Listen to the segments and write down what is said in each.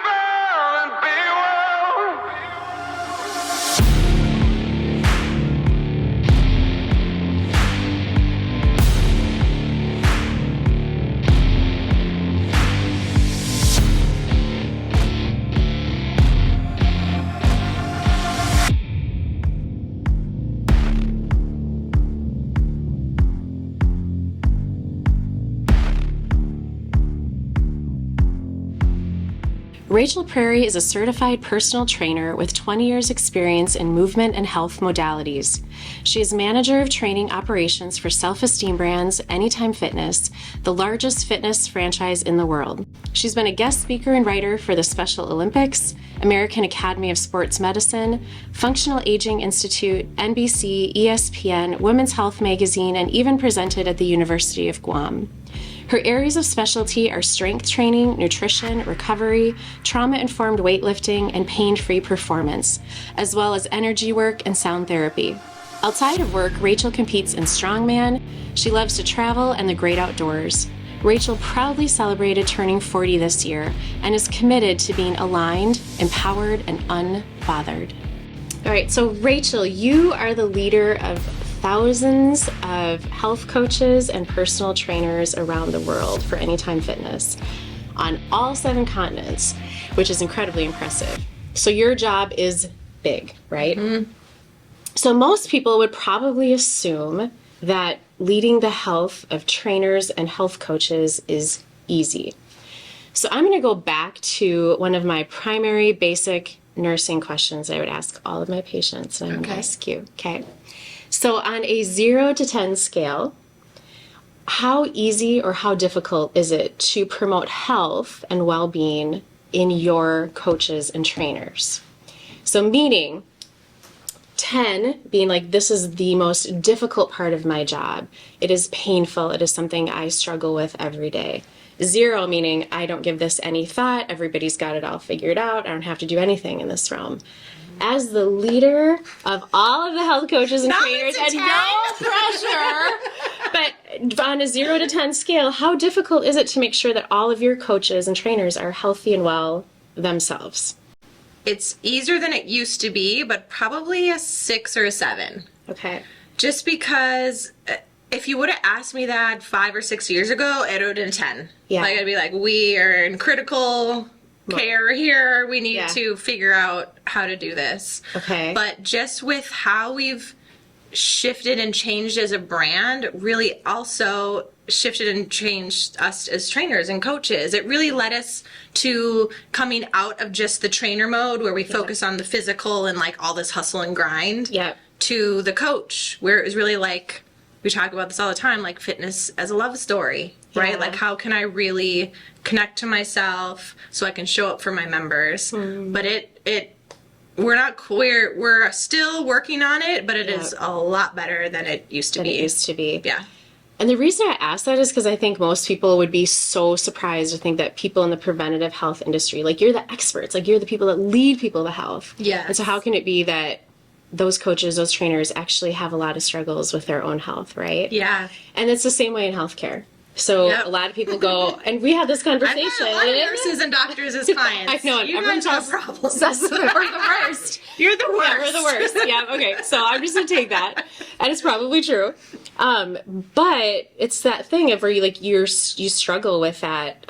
well and be well. Rachel Prairie is a certified personal trainer with 20 years experience in movement and health modalities. She is manager of training operations for Self Esteem Brands, Anytime Fitness, the largest fitness franchise in the world. She's been a guest speaker and writer for the Special Olympics, American Academy of Sports Medicine, Functional Aging Institute, NBC, ESPN, Women's Health Magazine, and even presented at the University of Guam. Her areas of specialty are strength training, nutrition, recovery, trauma-informed weightlifting, and pain-free performance, as well as energy work and sound therapy. Outside of work, Rachel competes in strongman. She loves to travel and the great outdoors. Rachel proudly celebrated turning 40 this year and is committed to being aligned, empowered, and unbothered. All right, so Rachel, you are the leader of thousands of health coaches and personal trainers around the world for Anytime Fitness on all 7 continents, which is incredibly impressive. So your job is big, right? Mm-hmm. So most people would probably assume that leading the health of trainers and health coaches is easy. So I'm going to go back to one of my primary basic nursing questions I would ask all of my patients, and I'm going to ask you, okay? So on a 0 to 10 scale, how easy or how difficult is it to promote health and well-being in your coaches and trainers? So meaning 10 being like, this is the most difficult part of my job. It is painful. It is something I struggle with every day. 0 meaning I don't give this any thought. Everybody's got it all figured out. I don't have to do anything in this realm. As the leader of all of the health coaches and trainers, and no pressure, but on a 0 to 10 scale, how difficult is it to make sure that all of your coaches and trainers are healthy and well themselves? It's easier than it used to be, but probably a 6 or a 7. Okay. Just because if you would have asked me that 5 or 6 years ago, it would have been a 10. Yeah. Like, I'd be like, we are in critical care here. We need to figure out how to do this. Okay. But just with how we've shifted and changed as a brand, really also shifted and changed us as trainers and coaches. It really led us to coming out of just the trainer mode where we focus on the physical and like all this hustle and grind to the coach, where it was really like, we talk about this all the time, like fitness as a love story, right? Like, how can I really connect to myself so I can show up for my members? But we're still working on it, but it is a lot better than it used to be. Yeah. And the reason I ask that is because I think most people would be so surprised to think that people in the preventative health industry, like, you're the experts, like, you're the people that lead people to health. Yeah. And so how can it be that those coaches, those trainers actually have a lot of struggles with their own health, right? Yeah. And it's the same way in healthcare. So a lot of people go, and we had this conversation. I've got a lot of nurses and doctors as clients. I know. You guys have problems. We're the worst. You're the worst. Yeah, we're the worst. Yeah, okay. So I'm just going to take that. And it's probably true. But it's that thing of where you struggle with that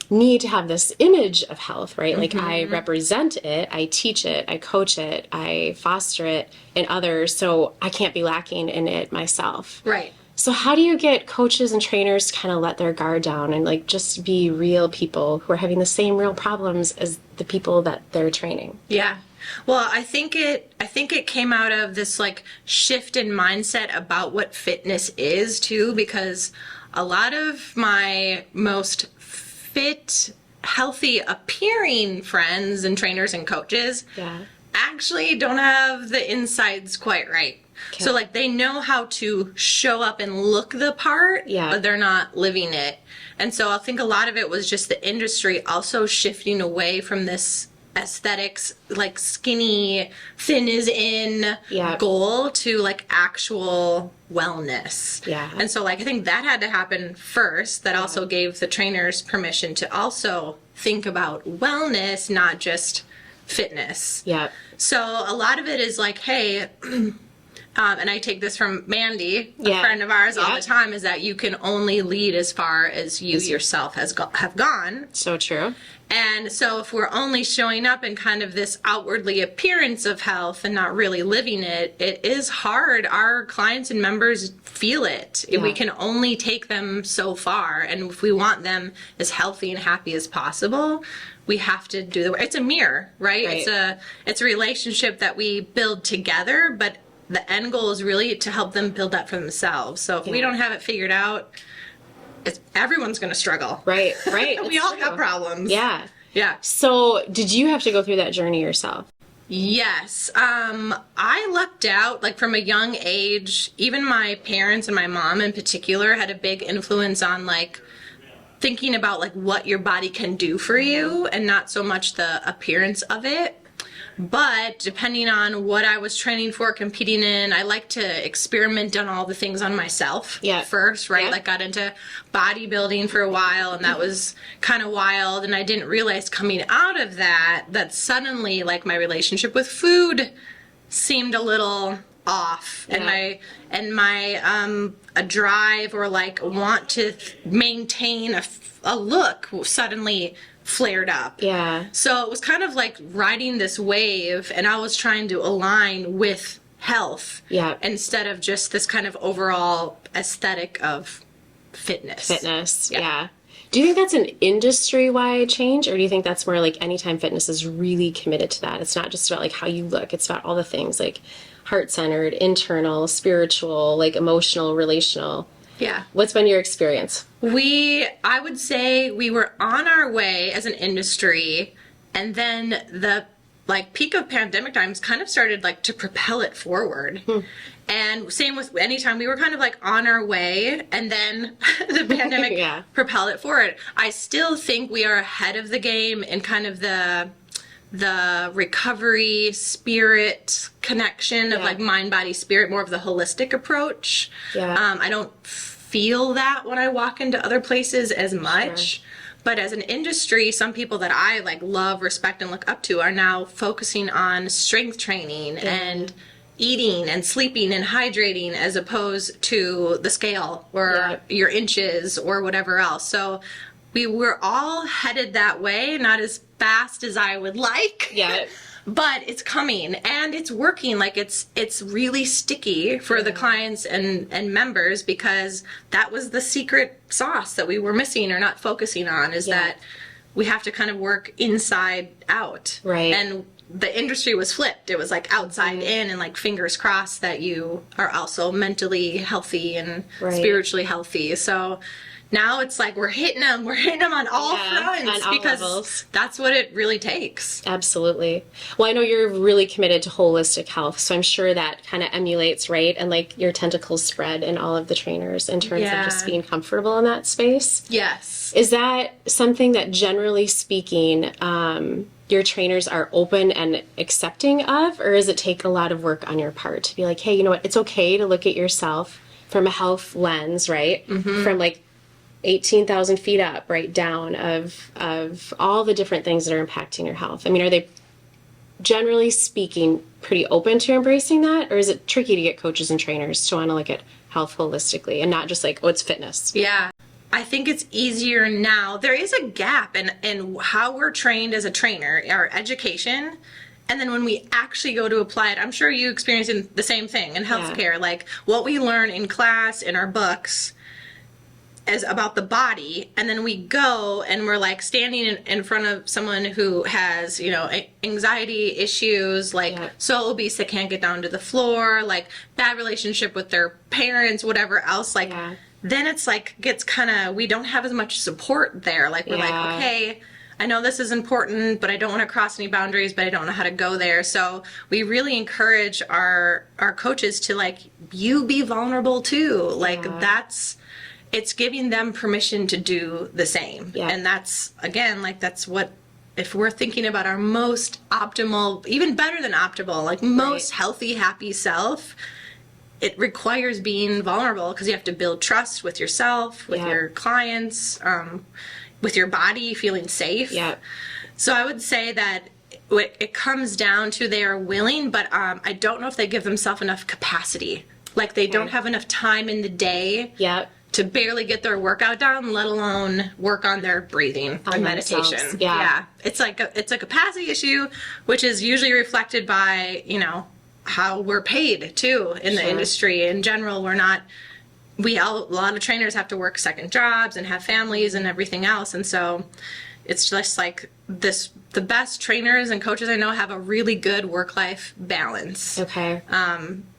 need to have this image of health, right? Like, I represent it, I teach it, I coach it, I foster it in others, so I can't be lacking in it myself. Right. So how do you get coaches and trainers to kind of let their guard down and like just be real people who are having the same real problems as the people that they're training? Yeah. Well, I think it came out of this like shift in mindset about what fitness is too, because a lot of my most fit, healthy appearing friends and trainers and coaches actually don't have the insides quite right. Okay. So like, they know how to show up and look the part, but they're not living it. And so I think a lot of it was just the industry also shifting away from this aesthetics, like skinny, thin is in goal to like actual wellness. Yeah. And so like, I think that had to happen first. That also gave the trainers permission to also think about wellness, not just fitness. Yeah. So a lot of it is like, hey, and I take this from Mandy, a Yeah. friend of ours, all Yeah. the time, is that you can only lead as far as you yourself have gone. So true. And so if we're only showing up in kind of this outwardly appearance of health and not really living it, it is hard. Our clients and members feel it. Yeah. We can only take them so far. And if we want them as healthy and happy as possible, we have to do the work. It's a mirror, right? Right. It's a relationship that we build together, but the end goal is really to help them build that for themselves. So if we don't have it figured out, everyone's going to struggle. Right. We all got problems. Yeah. Yeah. So did you have to go through that journey yourself? Yes. I lucked out, like, from a young age. Even my parents and my mom in particular had a big influence on, like, thinking about, like, what your body can do for you and not so much the appearance of it. But depending on what I was training for, competing in, I like to experiment on all the things on myself first, right? Yeah. Like, got into bodybuilding for a while, and that was kind of wild. And I didn't realize coming out of that suddenly, like, my relationship with food seemed a little off. Yeah. And my a drive or, like, want to maintain a look suddenly flared up. Yeah. So it was kind of like riding this wave, and I was trying to align with health instead of just this kind of overall aesthetic of fitness. Yeah. Do you think that's an industry-wide change, or do you think that's where, like, Anytime Fitness is really committed to that? It's not just about, like, how you look. It's about all the things, like, heart-centered, internal, spiritual, like, emotional, relational. Yeah. What's been your experience? I would say we were on our way as an industry, and then the, like, peak of pandemic times kind of started, like, to propel it forward. And same with Anytime, we were kind of, like, on our way, and then the pandemic propelled it forward. I still think we are ahead of the game in kind of the recovery spirit connection of, like, mind, body, spirit, more of the holistic approach. I don't feel that when I walk into other places as much. Sure. But as an industry, some people that I, like, love, respect, and look up to are now focusing on strength training and eating and sleeping and hydrating as opposed to the scale or your inches or whatever else. So we were all headed that way, not as fast as I would like. Yeah. But it's coming and it's working. Like, it's really sticky for the clients and members, because that was the secret sauce that we were missing or not focusing on, is that we have to kind of work inside out. Right. And the industry was flipped. It was like outside in, and, like, fingers crossed that you are also mentally healthy and spiritually healthy. So now it's like we're hitting them on all fronts, on all because levels. That's what it really takes. Absolutely. Well, I know you're really committed to holistic health, so I'm sure that kind of emulates, right? And, like, your tentacles spread in all of the trainers in terms of just being comfortable in that space. Yes. Is that something that, generally speaking, your trainers are open and accepting of, or does it take a lot of work on your part to be like, hey, you know what, it's okay to look at yourself from a health lens, right? From, like, 18,000 feet up, right down, of all the different things that are impacting your health? I mean, are they, generally speaking, pretty open to embracing that, or is it tricky to get coaches and trainers to want to look at health holistically and not just like, oh, it's fitness? Yeah. I think it's easier now. There is a gap in how we're trained as a trainer, our education, and then when we actually go to apply it. I'm sure you experience the same thing in healthcare. Like, what we learn in class, in our books, is about the body, and then we go and we're, like, standing in front of someone who has, you know, anxiety issues, like so obese they can't get down to the floor, like bad relationship with their parents, whatever else, like then it's like gets kind of, we don't have as much support there. Like, we're like, okay, I know this is important, but I don't want to cross any boundaries, but I don't know how to go there. So we really encourage our coaches to, like, you be vulnerable too. Like, it's giving them permission to do the same. And that's, again, like, that's what, if we're thinking about our most optimal, even better than optimal, like, most healthy, happy self, it requires being vulnerable, because you have to build trust with yourself, with your clients. with your body, feeling safe. Yeah. So I would say that it comes down to they are willing, but I don't know if they give themselves enough capacity. Like they don't have enough time in the day Yeah. to barely get their workout done, let alone work on their breathing and meditation. themselves. Yeah. It's like it's a capacity issue, which is usually reflected by, you know, how we're paid too in the industry. In general, a lot of trainers have to work second jobs and have families and everything else. And so it's just like this, the best trainers and coaches I know have a really good work-life balance. Okay.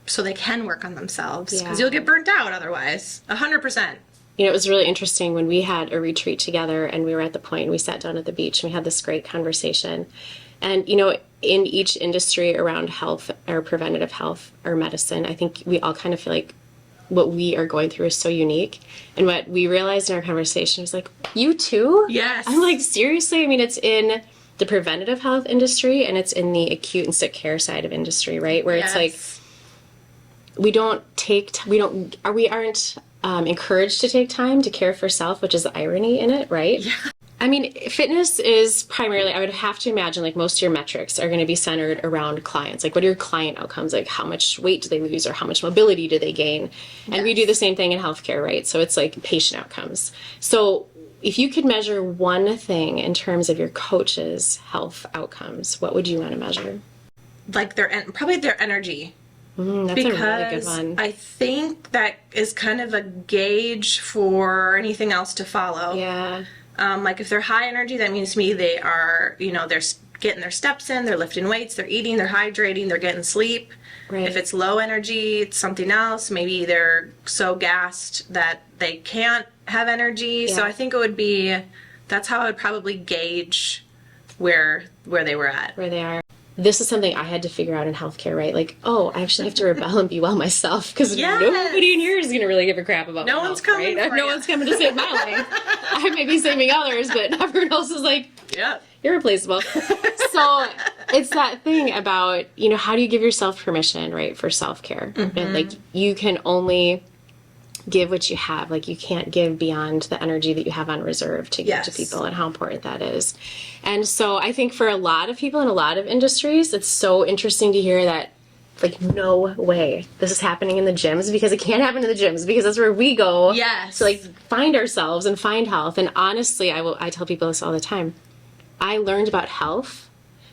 So they can work on themselves, because Yeah. you'll get burnt out otherwise. 100%. You know, it was really interesting when we had a retreat together and we were at the point, we sat down at the beach and we had this great conversation. And, you know, in each industry around health or preventative health or medicine, I think we all kind of feel like what we are going through is so unique. And what we realized in our conversation was like, you too? Yes. I'm like, seriously? I mean, it's in the preventative health industry and it's in the acute and sick care side of industry, right? Where it's like, we aren't encouraged to take time to care for self, which is the irony in it, right? Yeah. I mean, fitness is primarily, I would have to imagine, like most of your metrics are going to be centered around clients. Like, what are your client outcomes? Like, how much weight do they lose or how much mobility do they gain? And we do the same thing in healthcare, right? So it's like patient outcomes. So if you could measure one thing in terms of your coach's health outcomes, what would you want to measure? Like probably their energy. That's Because a really good one. I think that is kind of a gauge for anything else to follow. Yeah. Like if they're high energy, that means to me they are, you know, they're getting their steps in, they're lifting weights, they're eating, they're hydrating, they're getting sleep. Right. If it's low energy, it's something else. Maybe they're so gassed that they can't have energy. So I think it would be, that's how I would probably gauge where they were at. Where they are. This is something I had to figure out in healthcare, right? Like, oh, I actually have to rebel and be well myself, because nobody in here is going to really give a crap about No my one's health, coming right? for No you. one's coming to save my life. I may be saving others, but everyone else is like, Yeah. irreplaceable. So it's that thing about, you know, how do you give yourself permission, right, for self-care? And like, you can only give what you have. Like, you can't give beyond the energy that you have on reserve to give to people, and how important that is. And so I think for a lot of people in a lot of industries, it's so interesting to hear that, like, no way this is happening in the gyms, because it can't happen in the gyms, because that's where we go to, like, find ourselves and find health. And honestly, I tell people this all the time. I learned about health,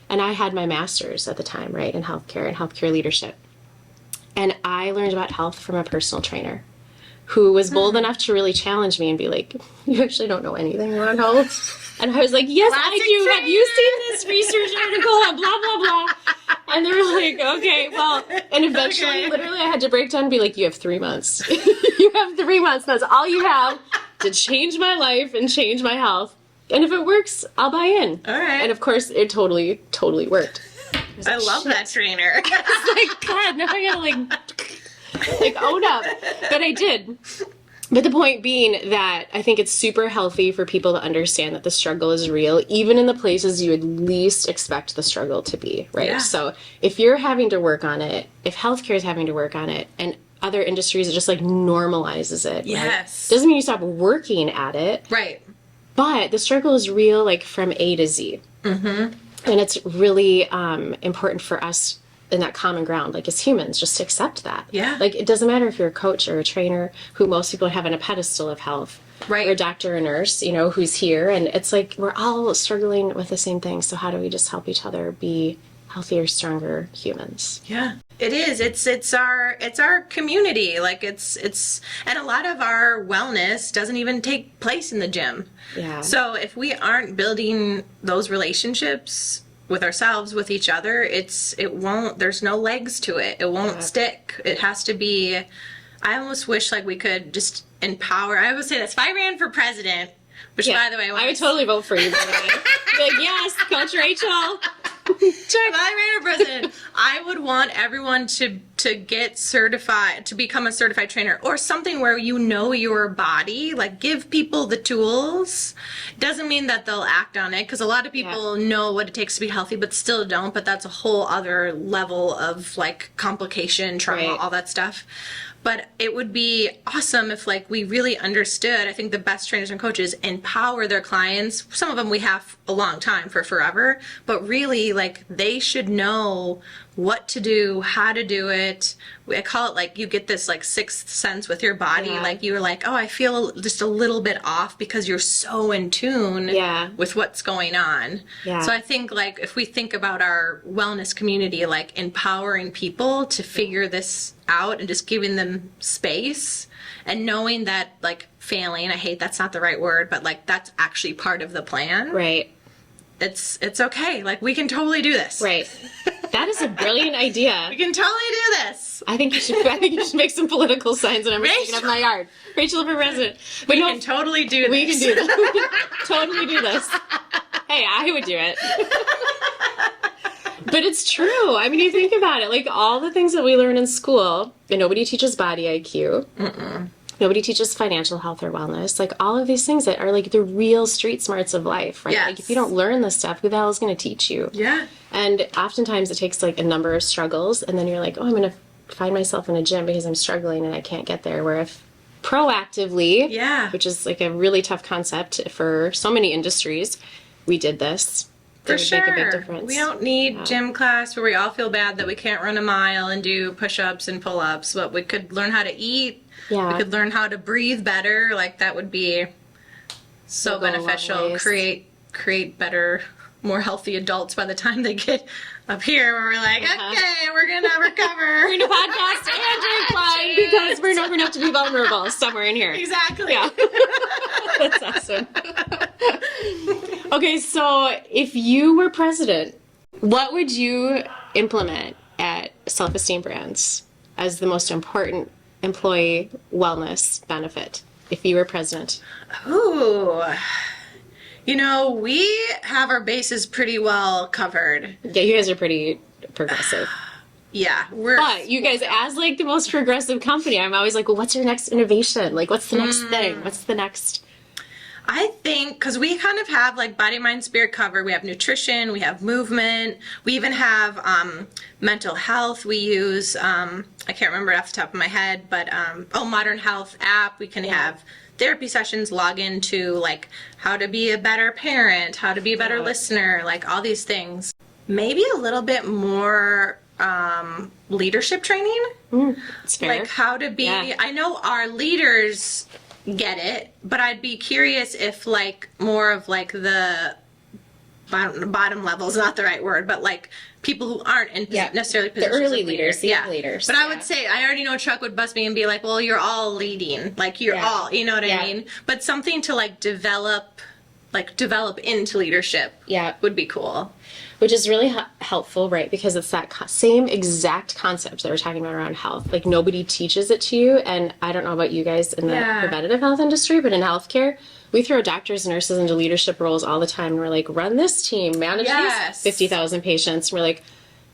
and I had my master's at the time, right, in healthcare and healthcare leadership. And I learned about health from a personal trainer who was bold enough to really challenge me and be like, you actually don't know anything about health? And I was like, yes, I do. Have you seen this research article on blah, blah, blah? And they were like, okay, well, and eventually, literally, I had to break down and be like, you have 3 months. You have 3 months. That's all you have to change my life and change my health. And if it works, I'll buy in. All right. And of course, it totally, totally worked. I love that trainer. It's like, God, now I gotta like own up. But I did. But the point being that I think it's super healthy for people to understand that the struggle is real, even in the places you would least expect the struggle to be, right? Yeah. So if you're having to work on it, if healthcare is having to work on it, and other industries, it just like normalizes it. Yes. Right? Doesn't mean you stop working at it. Right. But the struggle is real, like from A to Z. Mm-hmm. And it's really important for us in that common ground, like as humans, just to accept that. Yeah. Like, it doesn't matter if you're a coach or a trainer, who most people have on a pedestal of health. Right. Or a doctor or nurse, you know, who's here. And it's like, we're all struggling with the same thing. So how do we just help each other be healthier, stronger humans? Yeah. It is. It's our community. Like it's and a lot of our wellness doesn't even take place in the gym. Yeah. So if we aren't building those relationships with ourselves, with each other, there's no legs to it. It won't stick. It has to be, I almost wish like we could just empower. I would say this, if I ran for president, which by the way, I would totly vote for you, by the way. Be like, yes, Coach Rachel. If I ran for president, I would want everyone to get certified, to become a certified trainer, or something where you know your body, like give people the tools. Doesn't mean that they'll act on it, because a lot of people know what it takes to be healthy, but still don't. But that's a whole other level of like complication, trauma, all that stuff. But it would be awesome if like we really understood. I think the best trainers and coaches empower their clients. Some of them we have a long time for forever, but really like they should know what to do, how to do it. I call it like you get this like sixth sense with your body. Yeah. Like you're like, oh, I feel just a little bit off because you're so in tune with what's going on. Yeah. So I think like if we think about our wellness community, like empowering people to figure this out and just giving them space and knowing that like failing, I hate that's not the right word, but like that's actually part of the plan. Right. It's okay. Like we can totally do this. Right. That is a brilliant idea. We can totally do this. I think you should make some political signs and I'm sticking up my yard. Rachel for president. But We can totally do this. we can do this. We can totally do this. Hey, I would do it. But it's true. I mean, you think about it, like all the things that we learn in school, and nobody teaches body IQ. Nobody teaches financial health or wellness. Like all of these things that are like the real street smarts of life, right? Yes. Like if you don't learn this stuff, who the hell is going to teach you? Yeah. And oftentimes it takes like a number of struggles, and then you're like, oh, I'm going to find myself in a gym because I'm struggling and I can't get there. Where if proactively, which is like a really tough concept for so many industries, we did this. For It would make a big sure. difference. We don't need gym class where we all feel bad that we can't run a mile and do push-ups and pull-ups, but we could learn how to eat. Yeah. We could learn how to breathe better. Like that would be so It'll go a long beneficial. ways. Create better, more healthy adults by the time they get up here where we're like, okay, we're going to recover. We're going to podcast and drink wine because we're never enough to be vulnerable somewhere in here. Exactly. Yeah. That's awesome. Okay, so if you were president, what would you implement at Self Esteem Brands as the most important employee wellness benefit if you were president? Ooh. You know, we have our bases pretty well covered. Yeah, you guys are pretty progressive. Yeah, But you guys, as like the most progressive company, I'm always like, well, what's your next innovation? Like, what's the next thing? What's the next? I think, because we kind of have like body, mind, spirit covered. We have nutrition, we have movement, we even have mental health. We use, I can't remember it off the top of my head, but Modern Health app. We can have therapy sessions, log into like how to be a better parent, how to be a better listener, like all these things. Maybe a little bit more leadership training. It's fair. Like how to be, I know our leaders get it, but I'd be curious if like more of like the bottom level is not the right word, but like people who aren't in necessarily positions early of leaders, the young leaders. But I would say, I already know Chuck would bust me and be like, well, you're all leading, like you're all, you know what I mean? But something to like develop into leadership would be cool. Which is really helpful, right? Because it's that same exact concept that we're talking about around health. Like nobody teaches it to you. And I don't know about you guys in the preventative health industry, but in healthcare, we throw doctors and nurses into leadership roles all the time. And we're like, run this team, manage these 50,000 patients. And we're like,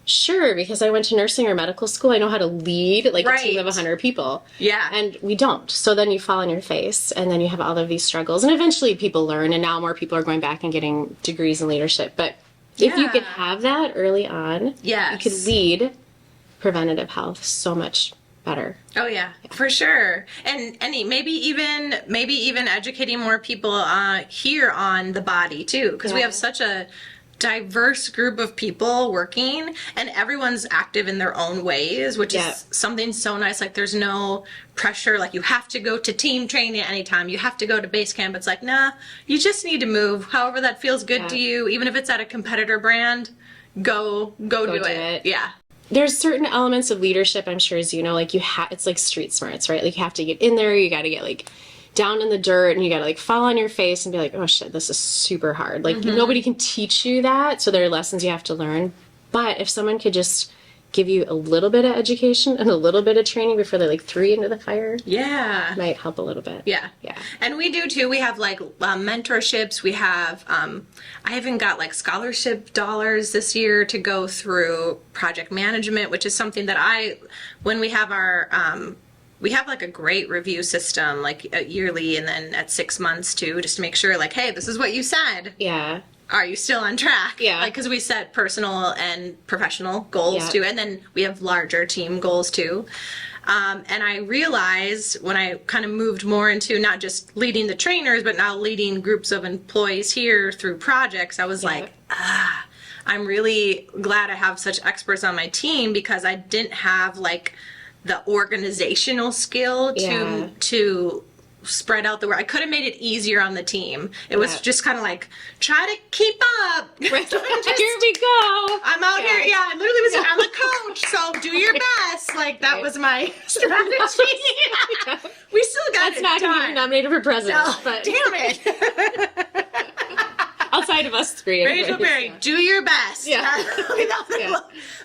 sure, because I went to nursing or medical school, I know how to lead like a team of 100 people. Yeah. And we don't. So then you fall on your face and then you have all of these struggles. And eventually people learn, and now more people are going back and getting degrees in leadership. But if you could have that early on, you could lead preventative health so much better. Oh yeah, for sure. And maybe even educating more people here on the body too, because we have such a diverse group of people working, and everyone's active in their own ways, which is something so nice. Like there's no pressure, like you have to go to team training anytime, you have to go to base camp. It's like, nah, you just need to move however that feels good to you, even if it's at a competitor brand. Go do it. Yeah. There's certain elements of leadership, I'm sure, as you know, like it's like street smarts, right? Like you have to get in there, you got to get like down in the dirt, and you got to like fall on your face and be like, oh shit, this is super hard. Like nobody can teach you that, so there are lessons you have to learn. But if someone could just give you a little bit of education and a little bit of training before they like threw you into the fire, might help a little bit. Yeah. And we do too. We have like mentorships. We have I even got like scholarship dollars this year to go through project management, which is something that when we have our we have like a great review system, like yearly and then at 6 months too, just to make sure like, hey, this is what you said. Yeah. Are you still on track? Yeah. Like, because we set personal and professional goals too, and then we have larger team goals too. And I realized when I kind of moved more into not just leading the trainers, but now leading groups of employees here through projects, I was like, I'm really glad I have such experts on my team, because I didn't have like the organizational skill to spread out the work. I could have made it easier on the team. It was just kind of like, try to keep up. Here we go. I'm out here. Yeah, I literally was I'm the coach, so do your best. Like, that was my strategy. We still got That's not going to be nominated for president. Oh, but damn it. outside of us three. Rachel Perry, do your best. Yeah.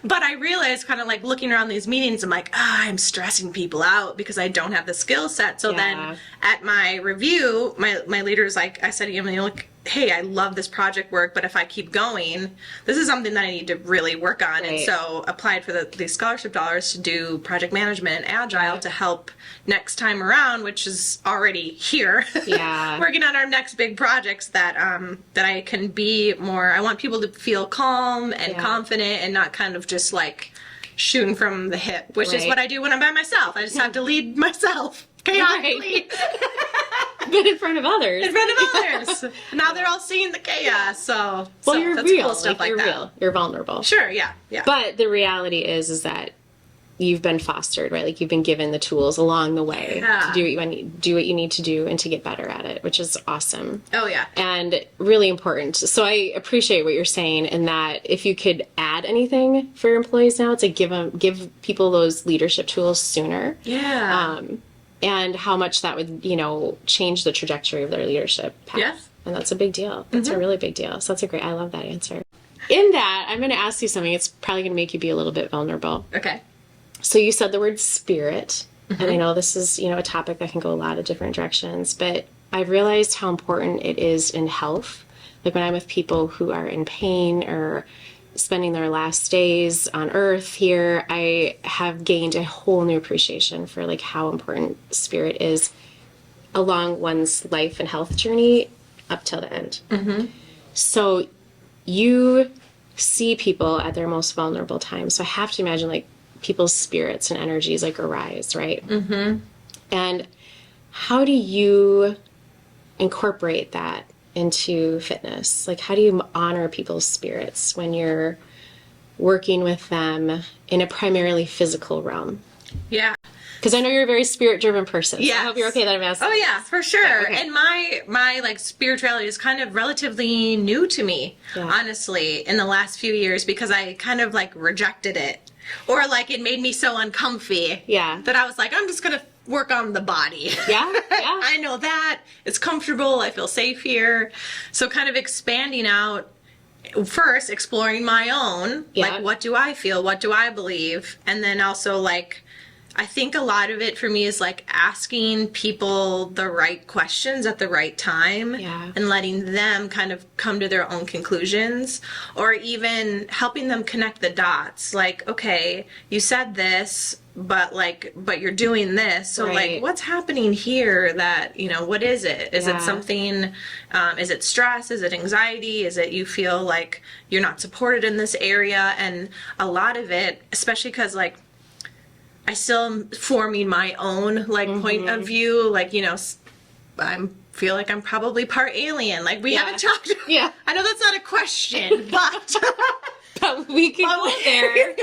But I realized, kind of like looking around these meetings, I'm like, I'm stressing people out because I don't have the skill set. So then at my review, my leader's like, I said to him, look, hey, I love this project work, but if I keep going, this is something that I need to really work on. Right. And so applied for the scholarship dollars to do project management and agile to help next time around, which is already here. Yeah. Working on our next big projects that I can be more, I want people to feel calm and confident and not kind of just like shooting from the hip, which is what I do when I'm by myself. I just have to lead myself chaotically. But in front of others. In front of others. Now they're all seeing the chaos. So you're that's real. Cool stuff like you're that. real. You're vulnerable. Sure. Yeah. But the reality is that you've been fostered, right? Like, you've been given the tools along the way to do what you need to do and to get better at it, which is awesome. Oh yeah. And really important. So I appreciate what you're saying, in that if you could add anything for your employees now to give people those leadership tools sooner. Yeah. And how much that would, change the trajectory of their leadership path. Yes. And that's a big deal. That's a really big deal. So I love that answer. In that, I'm going to ask you something. It's probably going to make you be a little bit vulnerable. Okay. So you said the word spirit. And I know this is, a topic that can go a lot of different directions. But I've realized how important it is in health. Like, when I'm with people who are in pain or spending their last days on earth here, I have gained a whole new appreciation for like how important spirit is along one's life and health journey up till the end. So you see people at their most vulnerable times. So I have to imagine like people's spirits and energies like arise, right? And how do you incorporate that into fitness? Like, how do you honor people's spirits when you're working with them in a primarily physical realm? Yeah. Because I know you're a very spirit-driven person. So Yes. I hope you're okay that I'm asking. Oh yeah, for sure. Okay. And my like spirituality is kind of relatively new to me, honestly, in the last few years, because I kind of like rejected it, or like it made me so uncomfy. Yeah. That I was like, I'm just gonna work on the body. Yeah. I know that. It's comfortable. I feel safe here. So kind of expanding out, first exploring my own, like, what do I feel? What do I believe? And then also like, I think a lot of it for me is like asking people the right questions at the right time and letting them kind of come to their own conclusions, or even helping them connect the dots. Like, okay, you said this, but you're doing this. So like, what's happening here that, what is it? Is it something, is it stress? Is it anxiety? Is it you feel like you're not supported in this area? And a lot of it, especially because like, I still am forming my own like point of view. Like, I feel like I'm probably part alien. Like, we haven't talked. Yeah. I know that's not a question, but But we can go there.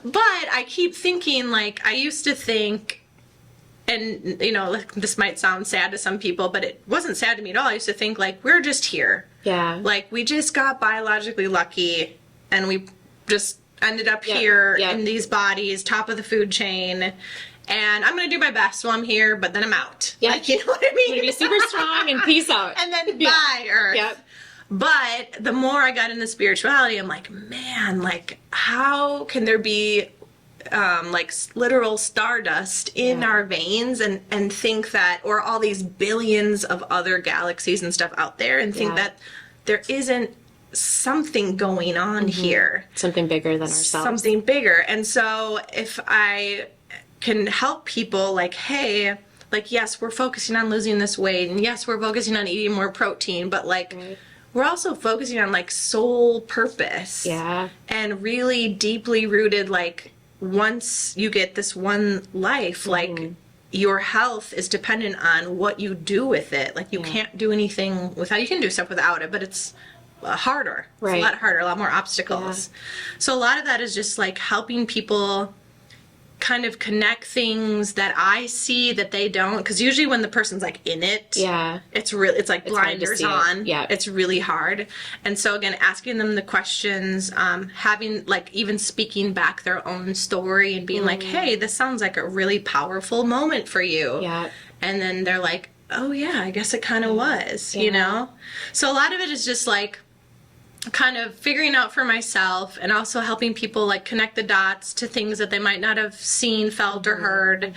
But I keep thinking, like, I used to think, and this might sound sad to some people, but it wasn't sad to me at all. I used to think like, we're just here. Yeah. Like, we just got biologically lucky, and we just ended up here in these bodies, top of the food chain, and I'm going to do my best while I'm here, but then I'm out. Yeah. Like, you know what I mean? I'm going to be super strong and peace out. And then bye, Earth. Yep. But the more I got into spirituality, I'm like, man, like, how can there be like literal stardust in our veins and think that, or all these billions of other galaxies and stuff out there, and think that there isn't something going on here. Something bigger than ourselves. Something bigger. And so if I can help people, like, hey, like, yes, we're focusing on losing this weight, and yes, we're focusing on eating more protein, but like, we're also focusing on like soul purpose. Yeah. And really deeply rooted, like, once you get this one life, like, your health is dependent on what you do with it. Like, you can't do anything without, you can do stuff without it, but it's harder. Right. It's a lot harder, a lot more obstacles. So a lot of that is just like helping people kind of connect things that I see that they don't, because usually when the person's like in it, it's like blinders on. It's really hard. And so again, asking them the questions, having like even speaking back their own story and being like, hey, this sounds like a really powerful moment for you. And then they're like, oh yeah, I guess it kind of was, you know? So a lot of it is just like kind of figuring out for myself, and also helping people like connect the dots to things that they might not have seen, felt, or heard.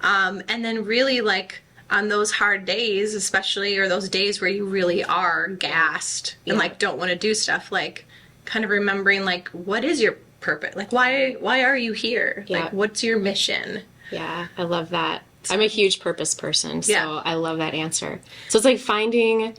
And then really like on those hard days, especially, or those days where you really are gassed and like don't want to do stuff, like kind of remembering like, what is your purpose? Like, why are you here? Like, what's your mission? I love that. I'm a huge purpose person, so I love that answer. So it's like finding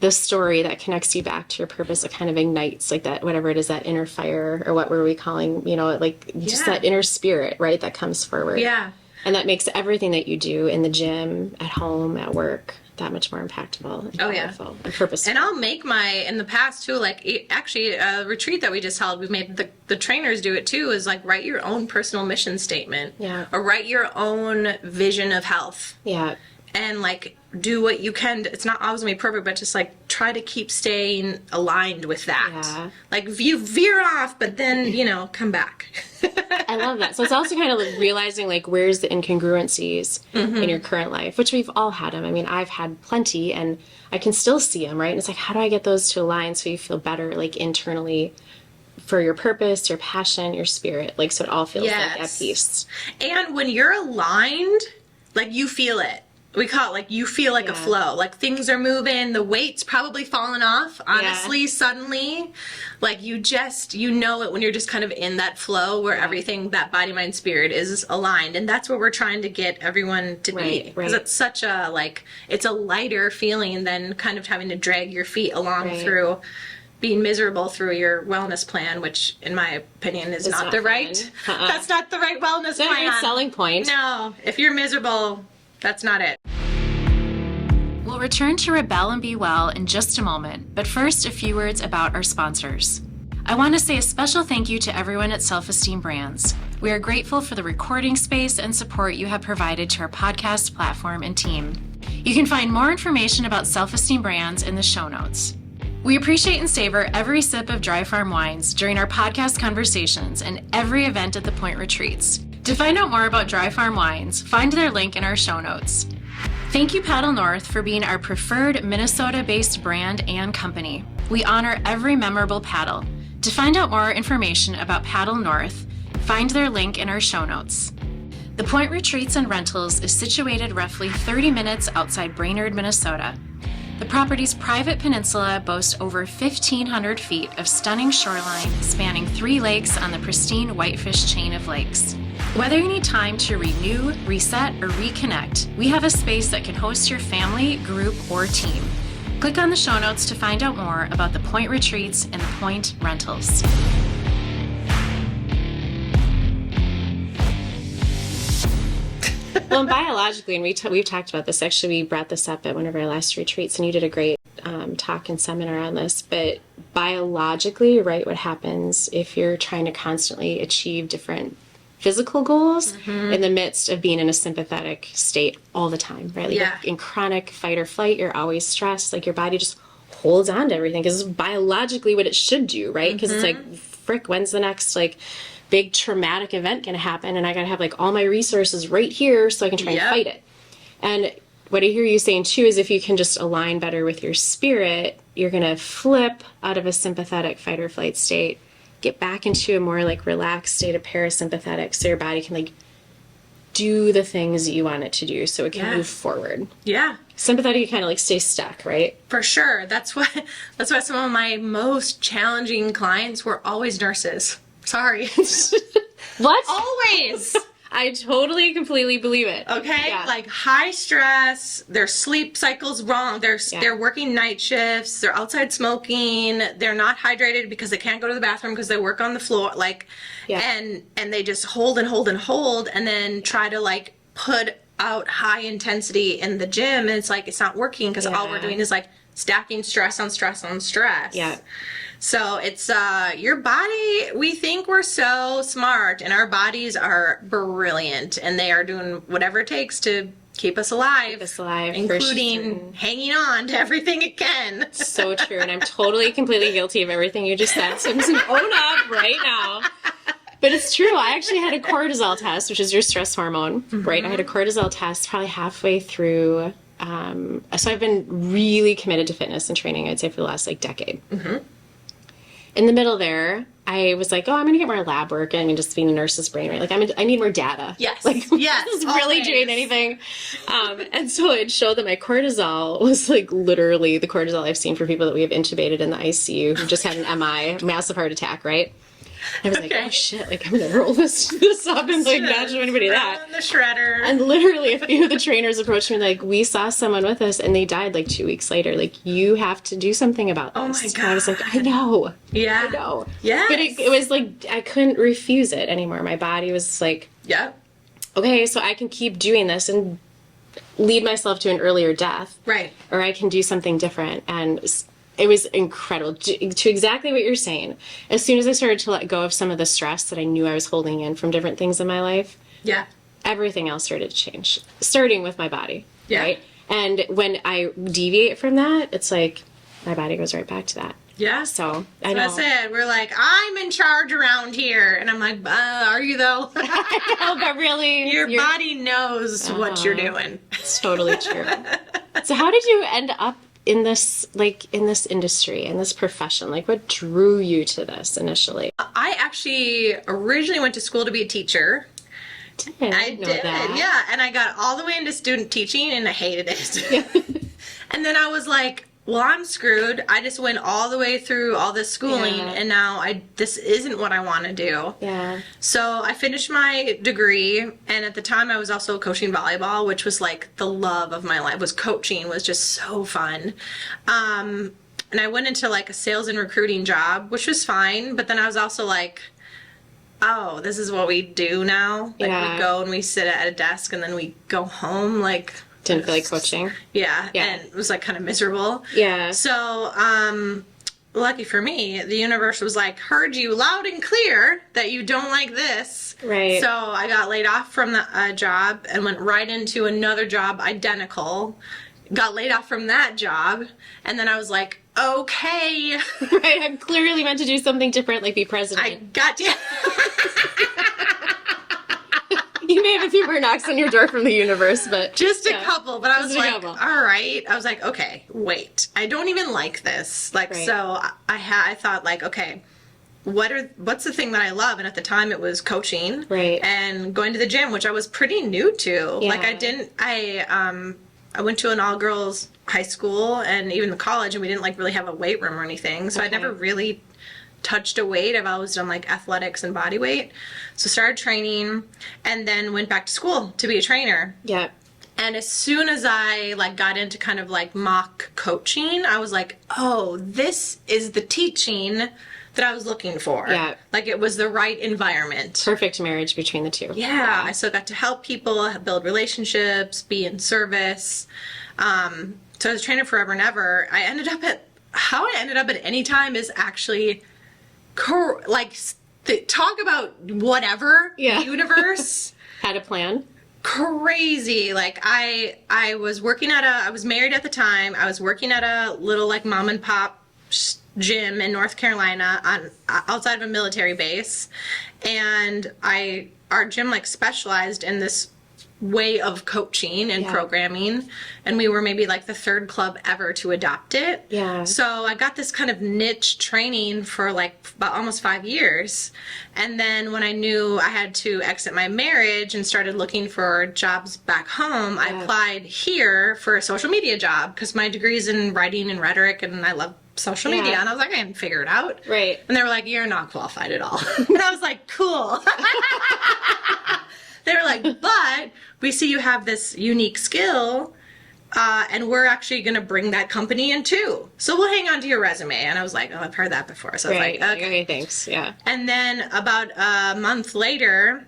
the story that connects you back to your purpose. It kind of ignites like that, whatever it is, that inner fire, or what were we calling, you know, like just that inner spirit, right? That comes forward. And that makes everything that you do in the gym, at home, at work, that much more impactful and powerful and purposeful. And I'll make in the past too, like actually a retreat that we just held, we made the trainers do it too, is like write your own personal mission statement. Or write your own vision of health. And like do what you can. It's not always gonna be perfect, but just like try to keep staying aligned with that. Like you veer off, but then, you know, come back. I love that. So it's also kind of like realizing like where's the incongruencies in your current life, which we've all had them. I mean, I've had plenty, and I can still see them, right? And it's like, how do I get those to align so you feel better, like internally, for your purpose, your passion, your spirit, like so it all feels like at peace. And when you're aligned, like you feel it. We call it like you feel like a flow, like things are moving, the weight's probably falling off, honestly, suddenly. Like you know it when you're just kind of in that flow where everything, that body, mind, spirit is aligned. And that's what we're trying to get everyone to be. Because it's such a, like, it's a lighter feeling than kind of having to drag your feet along through being miserable through your wellness plan, which in my opinion is not the right, that's not the right wellness plan. It's not your selling point. No, if you're miserable, that's not it. We'll return to Rebel and Be Well in just a moment, but first a few words about our sponsors. I want to say a special thank you to everyone at Self Esteem Brands. We are grateful for the recording space and support you have provided to our podcast platform and team. You can find more information about Self Esteem Brands in the show notes. We appreciate and savor every sip of Dry Farm wines during our podcast conversations and every event at the Point Retreats. To find out more about Dry Farm wines, find their link in our show notes. Thank you, Paddle North, for being our preferred Minnesota-based brand and company. We honor every memorable paddle. To find out more information about Paddle North, find their link in our show notes. The Point Retreats and Rentals is situated roughly 30 minutes outside Brainerd, Minnesota. The property's private peninsula boasts over 1,500 feet of stunning shoreline spanning 3 lakes on the pristine Whitefish chain of lakes. Whether you need time to renew, reset, or reconnect, we have a space that can host your family, group, or team. Click on the show notes to find out more about the Point Retreats and the Point Rentals. Well, and biologically, and we've talked about this, actually we brought this up at one of our last retreats, and you did a great talk and seminar on this, but biologically, right, what happens if you're trying to constantly achieve different physical goals in the midst of being in a sympathetic state all the time, right? Like in chronic fight or flight, you're always stressed, like your body just holds on to everything because it's biologically what it should do, right? Because it's like, frick, when's the next like big traumatic event going to happen? And I got to have like all my resources right here so I can try and fight it. And what I hear you saying too is if you can just align better with your spirit, you're going to flip out of a sympathetic fight or flight state, get back into a more like relaxed state of parasympathetic so your body can like do the things that you want it to do so it can move forward. Sympathetic, you kind of like stay stuck, right? For sure. That's why some of my most challenging clients were always nurses. Sorry. What? Always. I totally, completely believe it. Okay? Yeah. Like high stress, their sleep cycle's wrong, they're working night shifts, they're outside smoking, they're not hydrated because they can't go to the bathroom because they work on the floor, like, and they just hold and hold and hold and then try to like put out high intensity in the gym, and it's like, it's not working because all we're doing is like stacking stress on stress on stress. Yeah. So it's your body, we think we're so smart, and our bodies are brilliant, and they are doing whatever it takes to keep us alive. Including hanging on to everything it can. So true. And I'm totally, completely guilty of everything you just said. So I'm just going to own up right now. But it's true. I actually had a cortisol test, which is your stress hormone, right? I had a cortisol test probably halfway through. So I've been really committed to fitness and training, I'd say, for the last like decade. In the middle there, I was like, oh, I'm going to get more lab work. I mean, just being a nurse's brain, right? Like, I need more data. Yes. Like, yes. This is really doing anything. And so it showed that my cortisol was like literally the cortisol I've seen for people that we have intubated in the ICU who just had an MI, massive heart attack, right? And I was like, oh shit, like I'm gonna roll this up and like not show anybody that. The shredder. And literally a few of the trainers approached me like, we saw someone with us and they died like 2 weeks later. Like, you have to do something about this. Oh my God. And I was like, I know. Yeah. I know. Yeah. But it was like, I couldn't refuse it anymore. My body was like, okay, so I can keep doing this and lead myself to an earlier death. Right. Or I can do something different. And it was incredible. To exactly what you're saying. As soon as I started to let go of some of the stress that I knew I was holding in from different things in my life, everything else started to change, starting with my body, right? And when I deviate from that, it's like my body goes right back to that. Yeah. So I know. I said, we're like, I'm in charge around here. And I'm like, are you though? I know, but really, your body knows what you're doing. It's totally true. So how did you end up in this industry, in this profession? Like, what drew you to this initially? I actually originally went to school to be a teacher. I did, yeah. And I got all the way into student teaching and I hated it. And then I was like, well, I'm screwed. I just went all the way through all this schooling and now this isn't what I want to do. Yeah. So I finished my degree, and at the time I was also coaching volleyball, which was like the love of my life. Coaching was just so fun. And I went into like a sales and recruiting job, which was fine, but then I was also like, oh, this is what we do now. Like we go and we sit at a desk and then we go home, like didn't feel like coaching. Yeah, and it was like kind of miserable. Yeah. So, lucky for me, the universe was like, heard you loud and clear that you don't like this. Right. So I got laid off from the job and went right into another job identical. Got laid off from that job, and then I was like, okay. Right, I'm clearly meant to do something different, like be president. I got you. You may have a few more knocks on your door from the universe, but just a couple. But I was like, all right. I was like, okay, wait. I don't even like this. Like, so I thought like, okay, what's the thing that I love? And at the time, it was coaching, and going to the gym, which I was pretty new to. Yeah. Like, I went to an all-girls high school and even the college, and we didn't like really have a weight room or anything. So I never really touched a weight. I've always done like athletics and body weight. So started training and then went back to school to be a trainer. Yeah. And as soon as I like got into kind of like mock coaching, I was like, oh, this is the teaching that I was looking for. Yeah. Like it was the right environment. Perfect marriage between the two. Yeah. I still got to help people, build relationships, be in service. So I was training forever and ever. How I ended up at any time is actually talk about whatever universe. Had a plan. Crazy. Like I was married at the time. I was working at a little like mom and pop gym in North Carolina outside of a military base, and our gym like specialized in this way of coaching and programming, and we were maybe like the third club ever to adopt it. Yeah. So I got this kind of niche training for like about almost 5 years, and then when I knew I had to exit my marriage and started looking for jobs back home, I applied here for a social media job because my degree's in writing and rhetoric, and I love social media, and I was like, I can figure it out. Right. And they were like, you're not qualified at all. And I was like, cool. They were like, but we see you have this unique skill, and we're actually going to bring that company in too. So we'll hang on to your resume. And I was like, oh, I've heard that before. So I was like, okay, thanks. Yeah. And then about a month later,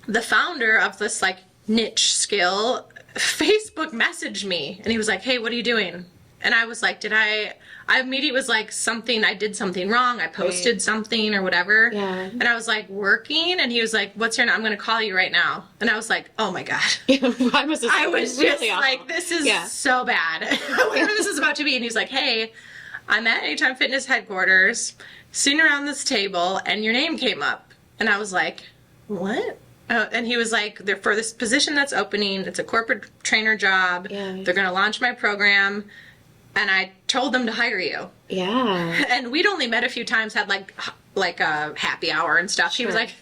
the founder of this like niche skill Facebook messaged me, and he was like, hey, what are you doing? And I was like, I immediately was like, I did something wrong. I posted something or whatever. Yeah. And I was like, working? And he was like, what's your name? I'm going to call you right now. And I was like, oh my God. I was just really like, this is so bad. Whatever this is about to be. And he was like, hey, I'm at Anytime Fitness headquarters, sitting around this table, and your name came up. And I was like, what? And he was like, for this position that's opening, it's a corporate trainer job. Yeah. They're going to launch my program. And I told them to hire you. Yeah. And we'd only met a few times, had like a happy hour and stuff. He was like,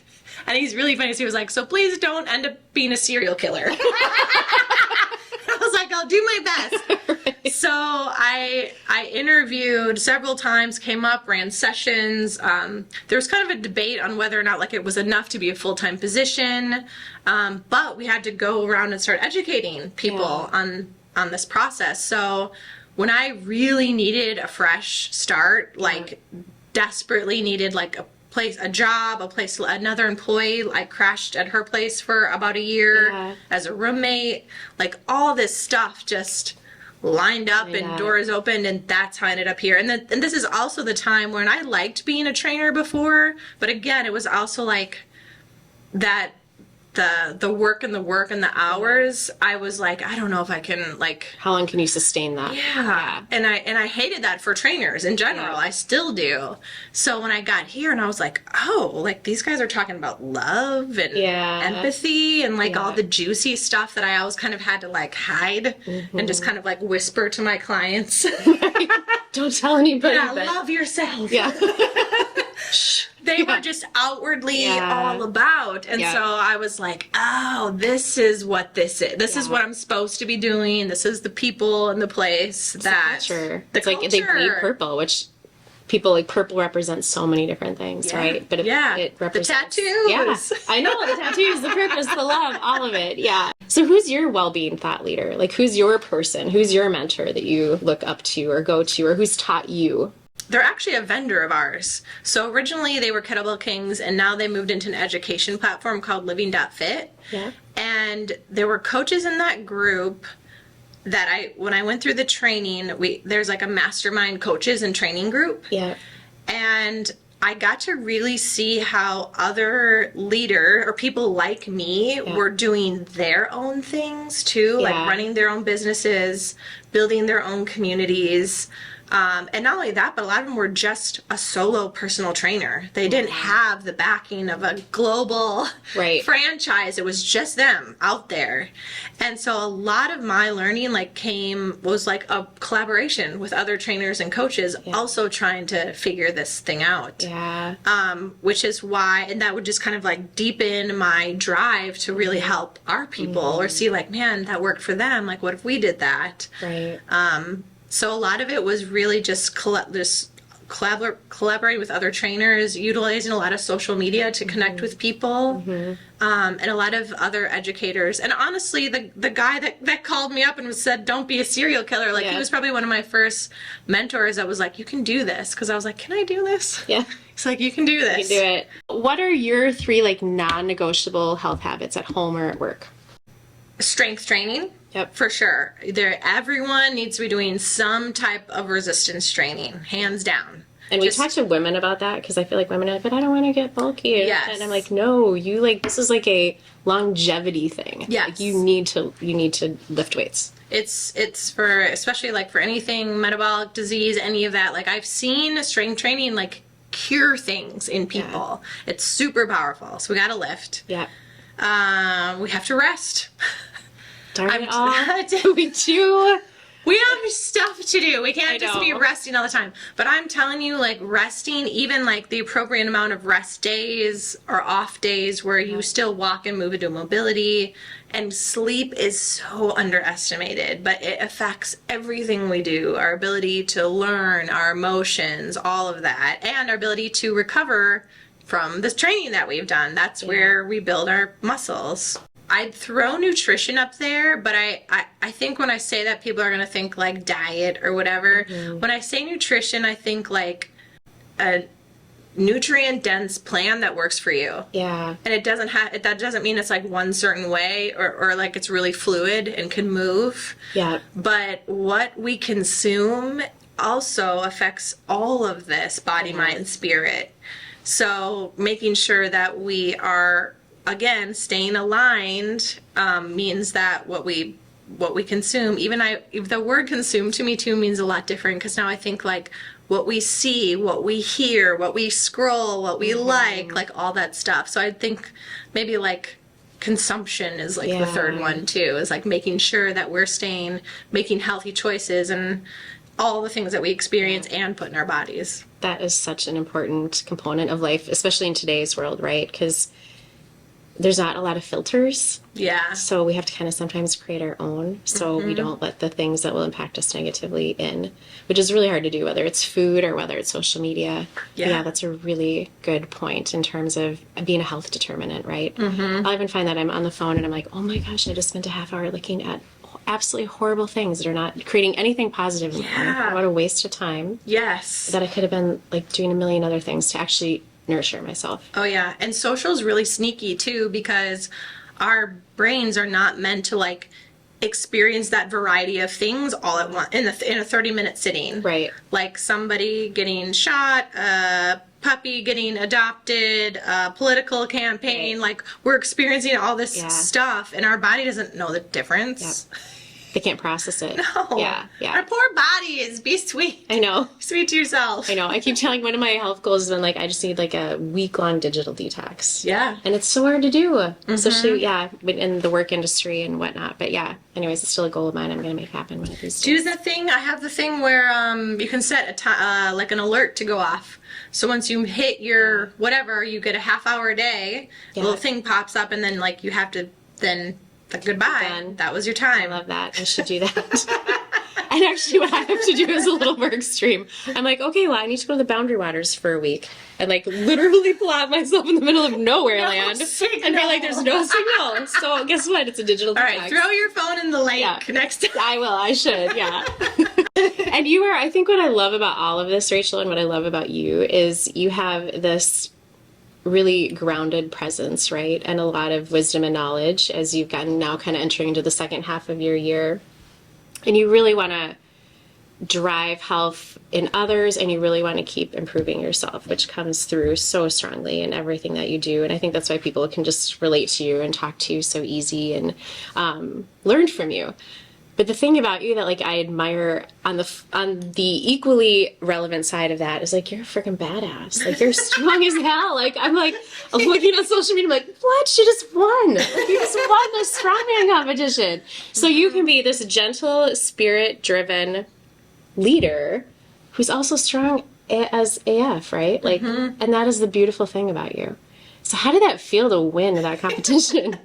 and he's really funny. So he was like, so please don't end up being a serial killer. I was like, I'll do my best. Right. So I interviewed several times, came up, ran sessions. There was kind of a debate on whether or not like it was enough to be a full-time position. But we had to go around and start educating people on this process. So when I really needed a fresh start, like desperately needed like a job, another employee, I crashed at her place for about a year as a roommate, like all this stuff just lined up and doors opened, and that's how I ended up here. And this is also the time when I liked being a trainer before, but again, it was also like that the work and the hours, I was like, I don't know if I can, like, how long can you sustain that? Yeah. And I hated that for trainers in general. I still do. So when I got here and I was like, oh, like these guys are talking about love and empathy and like all the juicy stuff that I always kind of had to like hide and just kind of like whisper to my clients. Don't tell anybody. Yeah, love yourself. Yeah. They were just outwardly all about. And so I was like, oh, this is what this is. This is what I'm supposed to be doing. This is the people and the place that... It's like they bleed purple, which people like purple represents so many different things, right? But it represents... The tattoos. Yeah, I know, the tattoos, the purpose, the love, all of it, So who's your well-being thought leader? Like, who's your person? Who's your mentor that you look up to or go to, or who's taught you? They're actually a vendor of ours. So originally they were Kettlebell Kings, and now they moved into an education platform called Living.fit. Yeah. And there were coaches in that group that when I went through the training, there's like a mastermind coaches and training group. Yeah. And I got to really see how other or people like me were doing their own things too, like running their own businesses, building their own communities. And not only that, but a lot of them were just a solo personal trainer. They didn't have the backing of a global franchise. It was just them out there. And so a lot of my learning was like a collaboration with other trainers and coaches also trying to figure this thing out. Yeah. Which is why, and that would just kind of like deepen my drive to really help our people or see like, man, that worked for them. Like, what if we did that? Right. So a lot of it was really just collaborating with other trainers, utilizing a lot of social media to connect with people, and a lot of other educators. And honestly, the guy that called me up and said, don't be a serial killer, like he was probably one of my first mentors that was like, you can do this. Because I was like, can I do this? Yeah. He's like, you can do this. You can do it. What are your 3 like non-negotiable health habits at home or at work? Strength training. Yep. For sure. Everyone needs to be doing some type of resistance training, hands down. And we talk to women about that because I feel like women are like, but I don't want to get bulky. Yes. And I'm like, no, this is like a longevity thing. Yes. Like you need to lift weights. It's for, especially like for anything metabolic disease, any of that. Like I've seen strength training like cure things in people. Yeah. It's super powerful. So we got to lift. Yeah. We have to rest. Darn it all. We do. We have stuff to do. We can't just be resting all the time. But I'm telling you, like, resting, even, like, the appropriate amount of rest days or off days where you still walk and move into mobility, and sleep is so underestimated. But it affects everything we do. Our ability to learn, our emotions, all of that, and our ability to recover from this training that we've done. That's where we build our muscles. I'd throw nutrition up there, but I think when I say that, people are going to think like diet or whatever. When I say nutrition, I think like a nutrient dense plan that works for you. Yeah. And that doesn't mean it's like one certain way or like it's really fluid and can move. Yeah. But what we consume also affects all of this, body, mind, and spirit. So making sure that we are, again, staying aligned means that what we consume, even the word consume to me too means a lot different, because now I think like what we see, what we hear, what we scroll, what we like all that stuff. So I think maybe like consumption is like the third one too, is like making sure that we're making healthy choices and all the things that we experience and put in our bodies. That is such an important component of life, especially in today's world, right? Because there's not a lot of filters. Yeah. So we have to kind of sometimes create our own, so we don't let the things that will impact us negatively in, which is really hard to do, whether it's food or whether it's social media. Yeah, that's a really good point in terms of being a health determinant, right? I'll even find that I'm on the phone and I'm like, oh my gosh, I just spent a half hour looking at absolutely horrible things that are not creating anything positive in my life. What a waste of time. Yes. That I could have been like doing a million other things to actually nurture myself. Oh yeah, and social is really sneaky too, because our brains are not meant to like experience that variety of things all at once in a 30-minute sitting. Right. Like somebody getting shot, a puppy getting adopted, a political campaign. Like we're experiencing all this stuff, and our body doesn't know the difference. They can't process it. No. Yeah. Our poor bodies. Be sweet. I know. Sweet to yourself. I know. I keep telling one of my health goals has been like, I just need like a week-long digital detax. Yeah. And it's so hard to do, especially, in the work industry and whatnot. But anyways, it's still a goal of mine I'm going to make happen one of these days. Do that thing. I have the thing where you can set like an alert to go off. So once you hit your whatever, you get a half hour a day, a little thing pops up, and then like you have to then goodbye. Done. That was your time. I love that. I should do that. And actually what I have to do is a little more extreme. I'm like, okay, well, I need to go to the Boundary Waters for a week and like literally plot myself in the middle of nowhere land and be like, there's no signal. So guess what? It's a digital All right, detox. throw your phone in the lake next time. I will. I should. Yeah. And you are, I think what I love about all of this, Rachel, and what I love about you is you have this really grounded presence, right? And a lot of wisdom and knowledge as you've gotten now kind of entering into the second half of your year. And you really want to drive health in others, and you really want to keep improving yourself, which comes through so strongly in everything that you do. And I think that's why people can just relate to you and talk to you so easy and learn from you. But the thing about you that like I admire on the equally relevant side of that is like you're a freaking badass. Like you're strong as hell. Like I'm looking on social media, I'm like, what? She just won. Like, you just won this strongman competition. So you can be this gentle, spirit-driven leader who's also strong as AF, right? Like, and that is the beautiful thing about you. So how did that feel to win that competition?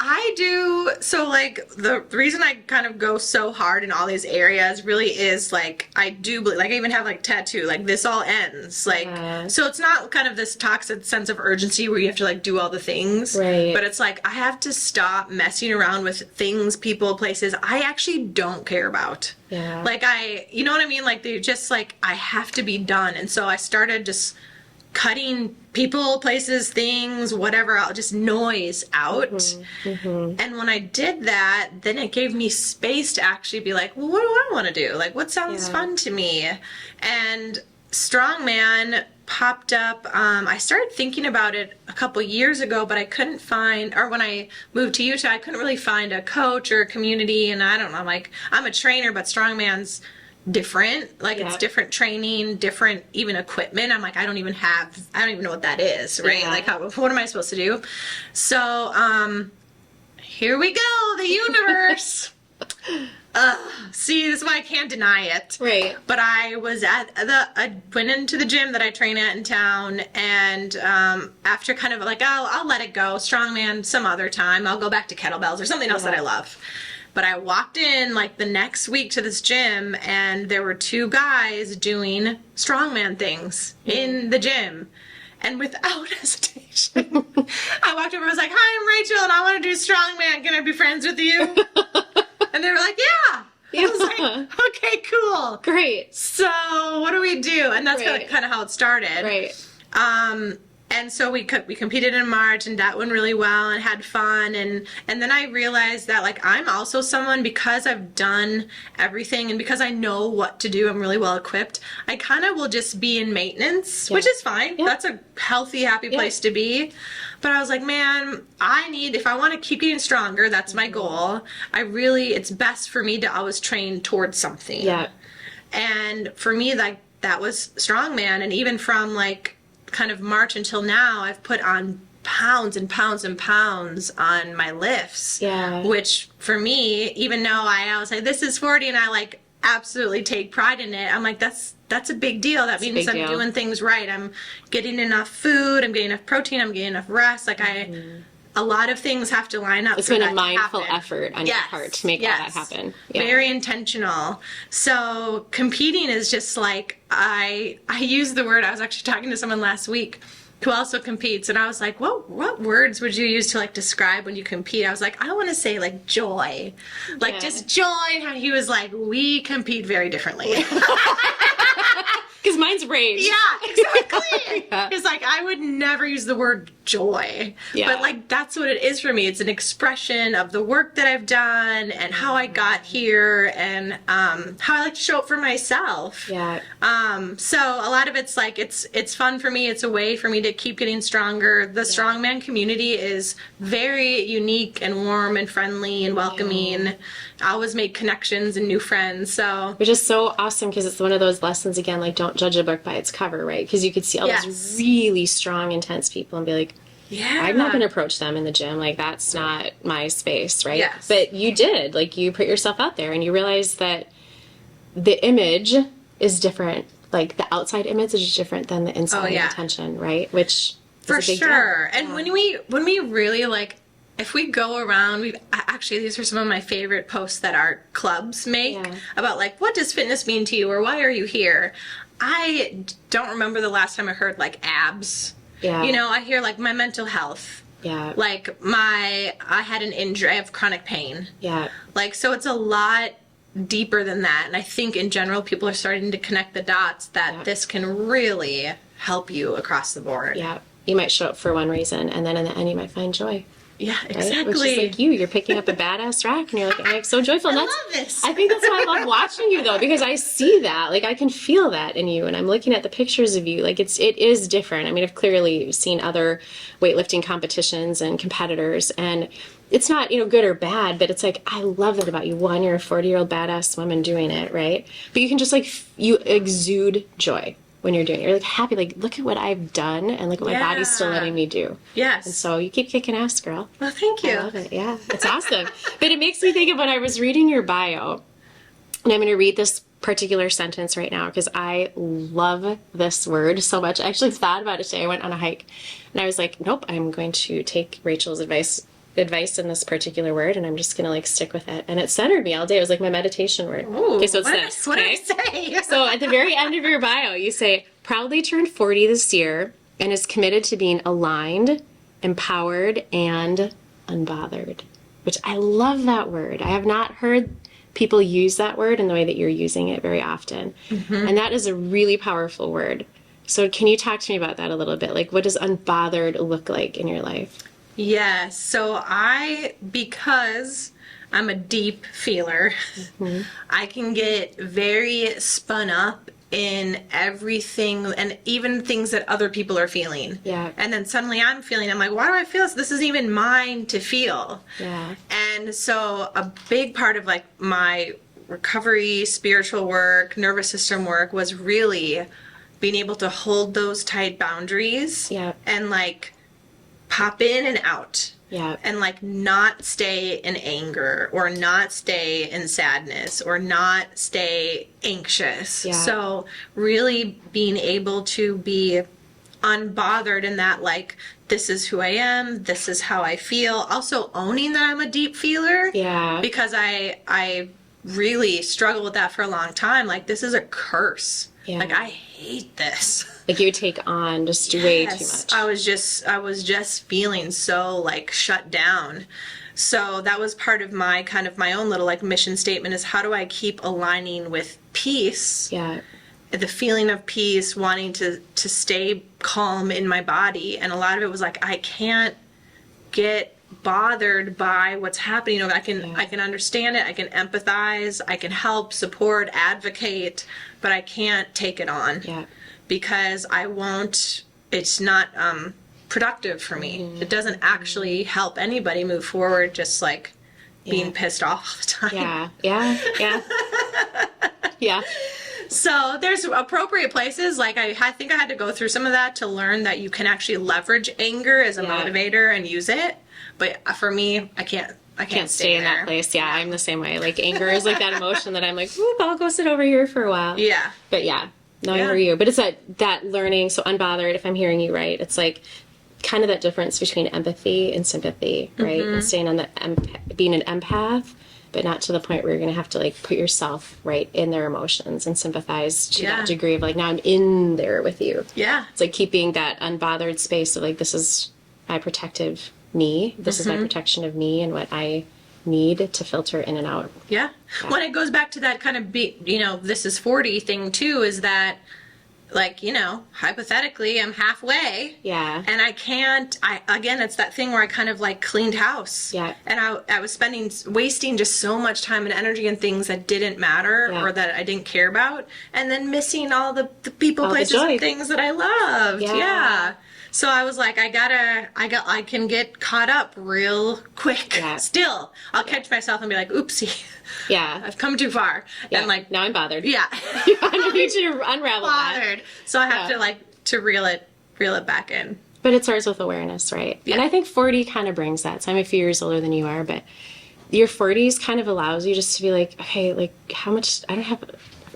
I do. So like the reason I kind of go so hard in all these areas really is like, I do believe, like I even have like tattoo, like this all ends. Like, so it's not kind of this toxic sense of urgency where you have to like do all the things. Right. But it's like, I have to stop messing around with things, people, places I actually don't care about. Yeah. Like you know what I mean? Like they're just like, I have to be done. And so I started just cutting people, places, things, whatever, I'll just noise out. And when I did that, then it gave me space to actually be like, well, what do I want to do? Like, what sounds fun to me? And Strongman popped up. I started thinking about it a couple years ago, but I couldn't find, or when I moved to Utah, I couldn't really find a coach or a community. And I don't know, like, I'm a trainer, but Strongman's different, like it's different training, different even equipment. I'm like, I don't even know what that is, right? Like what am I supposed to do? So here we go, the universe. See, this is why I can't deny it. Right. But I was I went into the gym that I train at in town, and after kind of like, I'll let it go, strongman some other time, I'll go back to kettlebells or something else that I love. But I walked in like the next week to this gym, and there were two guys doing strongman things in the gym. And without hesitation, I walked over and was like, "Hi, I'm Rachel, and I want to do strongman. Can I be friends with you?" And they were like, "Yeah." I was like, "Okay, cool. Great. So what do we do?" And that's kind of how it started. Right. And so we competed in March, and that went really well and had fun. And then I realized that, like, I'm also someone, because I've done everything and because I know what to do, I'm really well equipped. I kind of will just be in maintenance, which is fine. Yeah. That's a healthy, happy place to be. But I was like, man, if I want to keep getting stronger, that's my goal. It's best for me to always train towards something. Yeah. And for me, like, that was strongman. And even from, like, kind of March until now, I've put on pounds and pounds and pounds on my lifts. Yeah. Which for me, even though I was like, this is 40, and I like absolutely take pride in it, I'm like, that's a big deal. That means I'm doing things right. I'm getting enough food, I'm getting enough protein, I'm getting enough rest. Like a lot of things have to line up. It's been a mindful effort on your part to make all that happen. Yeah. Very intentional. So competing is just like, I use the word, I was actually talking to someone last week who also competes, and I was like, what words would you use to like describe when you compete? I was like, I want to say like joy. Like just joy. And he was like, we compete very differently. Because mine's rage. Yeah, exactly. It's like, I would never use the word joy. Yeah. But like, that's what it is for me. It's an expression of the work that I've done and how I got here, and how I like to show up for myself. Yeah. So a lot of it's like, it's fun for me. It's a way for me to keep getting stronger. The strongman community is very unique and warm and friendly and welcoming. Yeah. I always make connections and new friends. So, which is so awesome, because it's one of those lessons again, like, don't judge a book by its cover, right? Because you could see all those really strong, intense people and be like, I'm not going to approach them in the gym. Like, that's not my space, right? Yes. But you did. Like, you put yourself out there, and you realize that the image is different. Like, the outside image is different than the inside intention, right? Which is for a big sure. deal. And when we really, like, if we go around, these are some of my favorite posts that our clubs make about, like, what does fitness mean to you, or why are you here? I don't remember the last time I heard, like, abs. Yeah. You know, I hear, like, my mental health. Yeah. Like, I had an injury. I have chronic pain. Yeah. Like, so it's a lot deeper than that. And I think in general, people are starting to connect the dots that this can really help you across the board. Yeah. You might show up for one reason, and then in the end, you might find joy. Yeah, exactly. Right? Which is like you're picking up a badass rack, and you're like, I'm so joyful. And I love this. I think that's why I love watching you, though, because I see that. Like, I can feel that in you, and I'm looking at the pictures of you. Like, it is different. I mean, I've clearly seen other weightlifting competitions and competitors, and it's not, good or bad, but it's like, I love that about you. One, you're a 40-year-old badass woman doing it, right? But you can just, like, you exude joy when you're doing it. You're like happy, like, look at what I've done, and look at what my body's still letting me do. Yes. And so you keep kicking ass, girl. Well, thank you. I love it. Yeah, it's awesome. But it makes me think of when I was reading your bio, and I'm going to read this particular sentence right now because I love this word so much. I actually thought about it today. I went on a hike, and I was like, nope, I'm going to take Rachel's advice in this particular word, and I'm just gonna like stick with it. And it centered me all day. It was like my meditation word. Ooh, okay, so it's this. What did I say? So at the very end of your bio, you say, proudly turned 40 this year and is committed to being aligned, empowered, and unbothered. Which I love that word. I have not heard people use that word in the way that you're using it very often. Mm-hmm. And that is a really powerful word. So can you talk to me about that a little bit? Like, what does unbothered look like in your life? Yes. So because I'm a deep feeler, I can get very spun up in everything, and even things that other people are feeling. Yeah. And then suddenly I'm like, why do I feel this? This isn't even mine to feel. Yeah. And so a big part of like my recovery, spiritual work, nervous system work was really being able to hold those tight boundaries. Yeah. And like pop in and out. Yeah. And like not stay in anger or not stay in sadness or not stay anxious. Yeah. So really being able to be unbothered in that, like, this is who I am, this is how I feel. Also owning that I'm a deep feeler. Yeah. Because I really struggled with that for a long time. Like, this is a curse. Yeah. Like, I hate this. Like, you would take on just way too Yes, much. I was just feeling so like shut down. So that was part of my kind of my own little like mission statement, is how do I keep aligning with peace? Yeah. The feeling of peace, wanting to stay calm in my body. And a lot of it was like, I can't get bothered by what's happening. You know, I can understand it, I can empathize, I can help, support, advocate, but I can't take it on. Yeah. Because I won't, it's not productive for me. It doesn't actually help anybody move forward, just like being pissed off all the time. Yeah. Yeah. So there's appropriate places, like I think I had to go through some of that to learn that you can actually leverage anger as a motivator and use it. But for me, I can't Stay in there. that place. Yeah, I'm the same way. Like, anger is like that emotion that I'm like, whoop, I'll go sit over here for a while. Yeah. But yeah, no, I hear you. But it's that learning, so unbothered, if I'm hearing you right, it's like kind of that difference between empathy and sympathy, right? And staying on being an empath, but not to the point where you're going to have to like put yourself right in their emotions and sympathize to that degree of like, now I'm in there with you. Yeah. It's like keeping that unbothered space of like, this is my protective me. This is my protection of me and what I need to filter in and out. Yeah. When it goes back to that kind of this is 40 thing too, is that like, hypothetically I'm halfway. Yeah. And again, it's that thing where I kind of like cleaned house. Yeah. And I was wasting just so much time and energy in things that didn't matter or that I didn't care about. And then missing all the people, places, and things that I loved. Yeah. So I was like, I can get caught up real quick. Yeah. Still, I'll catch myself and be like, oopsie. Yeah. I've come too far. Yeah. And like, now I'm bothered. yeah. I need to unravel that. So I have to reel it back in. But it starts with awareness, right? Yeah. And I think 40 kind of brings that. So I'm a few years older than you are, but your 40s kind of allows you just to be like, okay, like how much, I don't have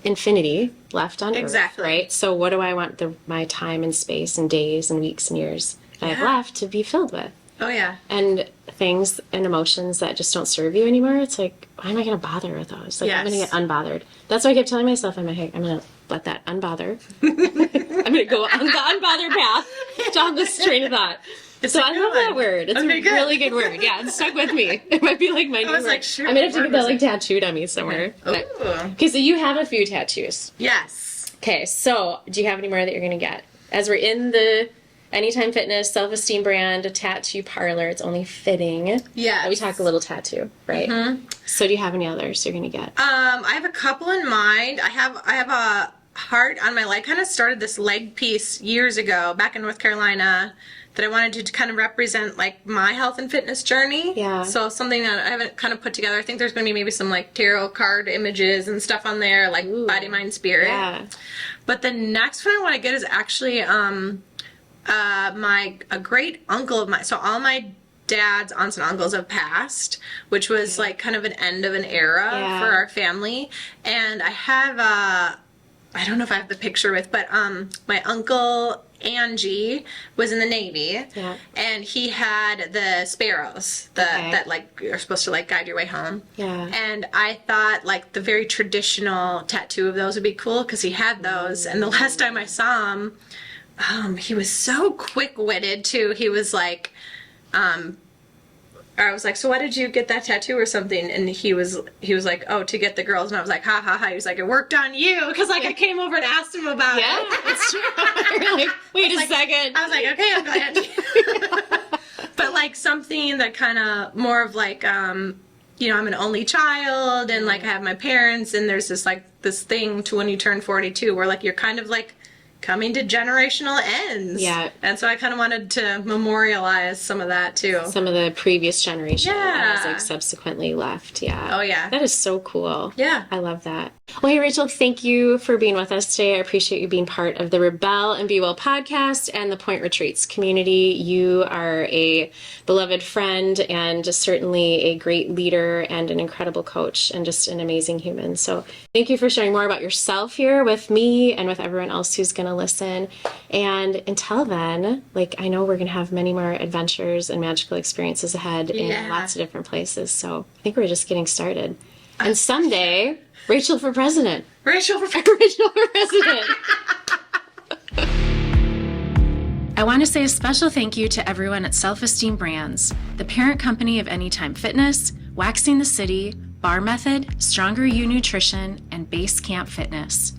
infinity left on Exactly. Earth, right? So what do I want my time and space and days and weeks and years that I have left to be filled with? Oh yeah. And things and emotions that just don't serve you anymore, it's like, why am I going to bother with those? Like, I'm going to get unbothered. That's why I kept telling myself, I'm going to let that unbother. I'm going to go on the unbothered path down this train of thought. So I love that word. It's a really good word. Yeah, it stuck with me. It might be like my new word. like, sure, I'm going to have to get that like tattooed on me somewhere. Okay, so you have a few tattoos. Yes. Okay, so do you have any more that you're going to get? As we're in the Anytime Fitness, Self Esteem Brand, tattoo parlor, it's only fitting. Yeah. We talk a little tattoo, right? So do you have any others you're going to get? I have a couple in mind. I have a heart on my leg. Kind of started this leg piece years ago back in North Carolina that I wanted to kind of represent like my health and fitness journey. Yeah. So something that I haven't kind of put together. I think there's going to be maybe some like tarot card images and stuff on there, like body, mind, spirit. Yeah. But the next one I want to get is actually a great uncle of mine. So all my dad's aunts and uncles have passed, which was like kind of an end of an era for our family. And I have I don't know if I have the picture with, but my uncle Angie was in the Navy, and he had the sparrows that like are supposed to like guide your way home. Yeah. And I thought like the very traditional tattoo of those would be cool because he had those. And the last time I saw him, he was so quick-witted too. He was like, I was like, so why did you get that tattoo or something? And he was like, oh, to get the girls. And I was like, ha ha ha. He was like, it worked on you, because like I came over and asked him about it. That's true. You're like, wait a second. I was like, okay, I'm glad. But like something that kind of more of like, I'm an only child, and like I have my parents, and there's this thing to when you turn 42 where like you're kind of like coming to generational ends. Yeah. And so I kind of wanted to memorialize some of that too. Some of the previous generation that has like subsequently left. Yeah. Oh yeah. That is so cool. Yeah. I love that. Well, hey, Rachel, thank you for being with us today. I appreciate you being part of the Rebel and Be Well podcast and the Point Retreats community. You are a beloved friend and just certainly a great leader and an incredible coach and just an amazing human. So thank you for sharing more about yourself here with me and with everyone else who's going to listen. And until then, like, I know we're going to have many more adventures and magical experiences ahead in lots of different places. So I think we're just getting started. And someday, Rachel for president. Rachel for Rachel for president. I want to say a special thank you to everyone at Self Esteem Brands, the parent company of Anytime Fitness, Waxing the City, Bar Method, Stronger You Nutrition, and Base Camp Fitness.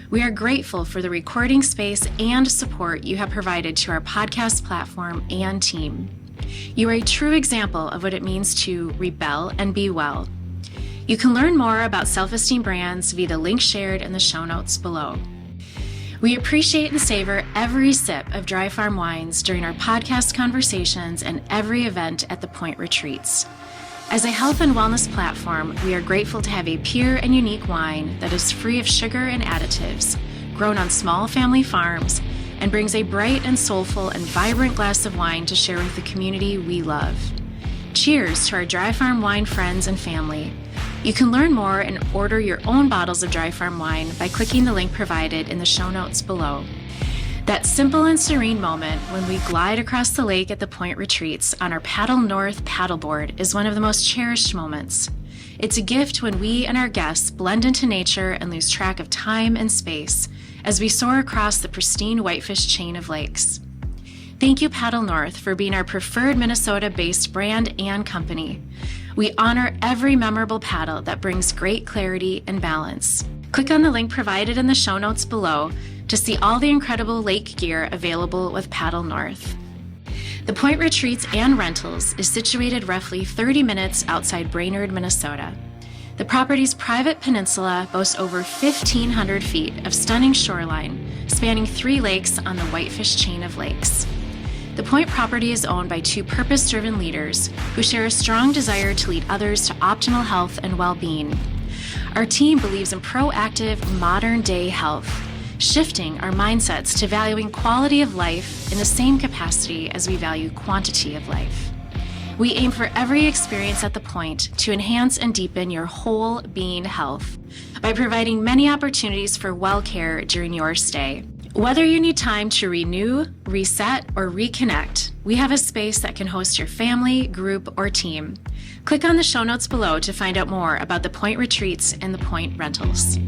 We are grateful for the recording space and support you have provided to our podcast platform and team. You are a true example of what it means to rebel and be well. You can learn more about Self Esteem Brands via the link shared in the show notes below. We appreciate and savor every sip of Dry Farm wines during our podcast conversations and every event at the Point Retreats. As a health and wellness platform, we are grateful to have a pure and unique wine that is free of sugar and additives, grown on small family farms, and brings a bright and soulful and vibrant glass of wine to share with the community we love. Cheers to our Dry Farm wine friends and family. You can learn more and order your own bottles of Dry Farm wine by clicking the link provided in the show notes below. That simple and serene moment when we glide across the lake at the Point Retreats on our Paddle North paddleboard is one of the most cherished moments. It's a gift when we and our guests blend into nature and lose track of time and space as we soar across the pristine Whitefish chain of lakes. Thank you, Paddle North, for being our preferred Minnesota-based brand and company. We honor every memorable paddle that brings great clarity and balance. Click on the link provided in the show notes below to see all the incredible lake gear available with Paddle North. The Point Retreats and Rentals is situated roughly 30 minutes outside Brainerd, Minnesota. The property's private peninsula boasts over 1,500 feet of stunning shoreline, spanning 3 lakes on the Whitefish chain of lakes. The Point property is owned by 2 purpose-driven leaders who share a strong desire to lead others to optimal health and well-being. Our team believes in proactive, modern-day health, shifting our mindsets to valuing quality of life in the same capacity as we value quantity of life. We aim for every experience at the Point to enhance and deepen your whole being health by providing many opportunities for well care during your stay. Whether you need time to renew, reset, or reconnect, we have a space that can host your family, group, or team. Click on the show notes below to find out more about the Point Retreats and the Point Rentals.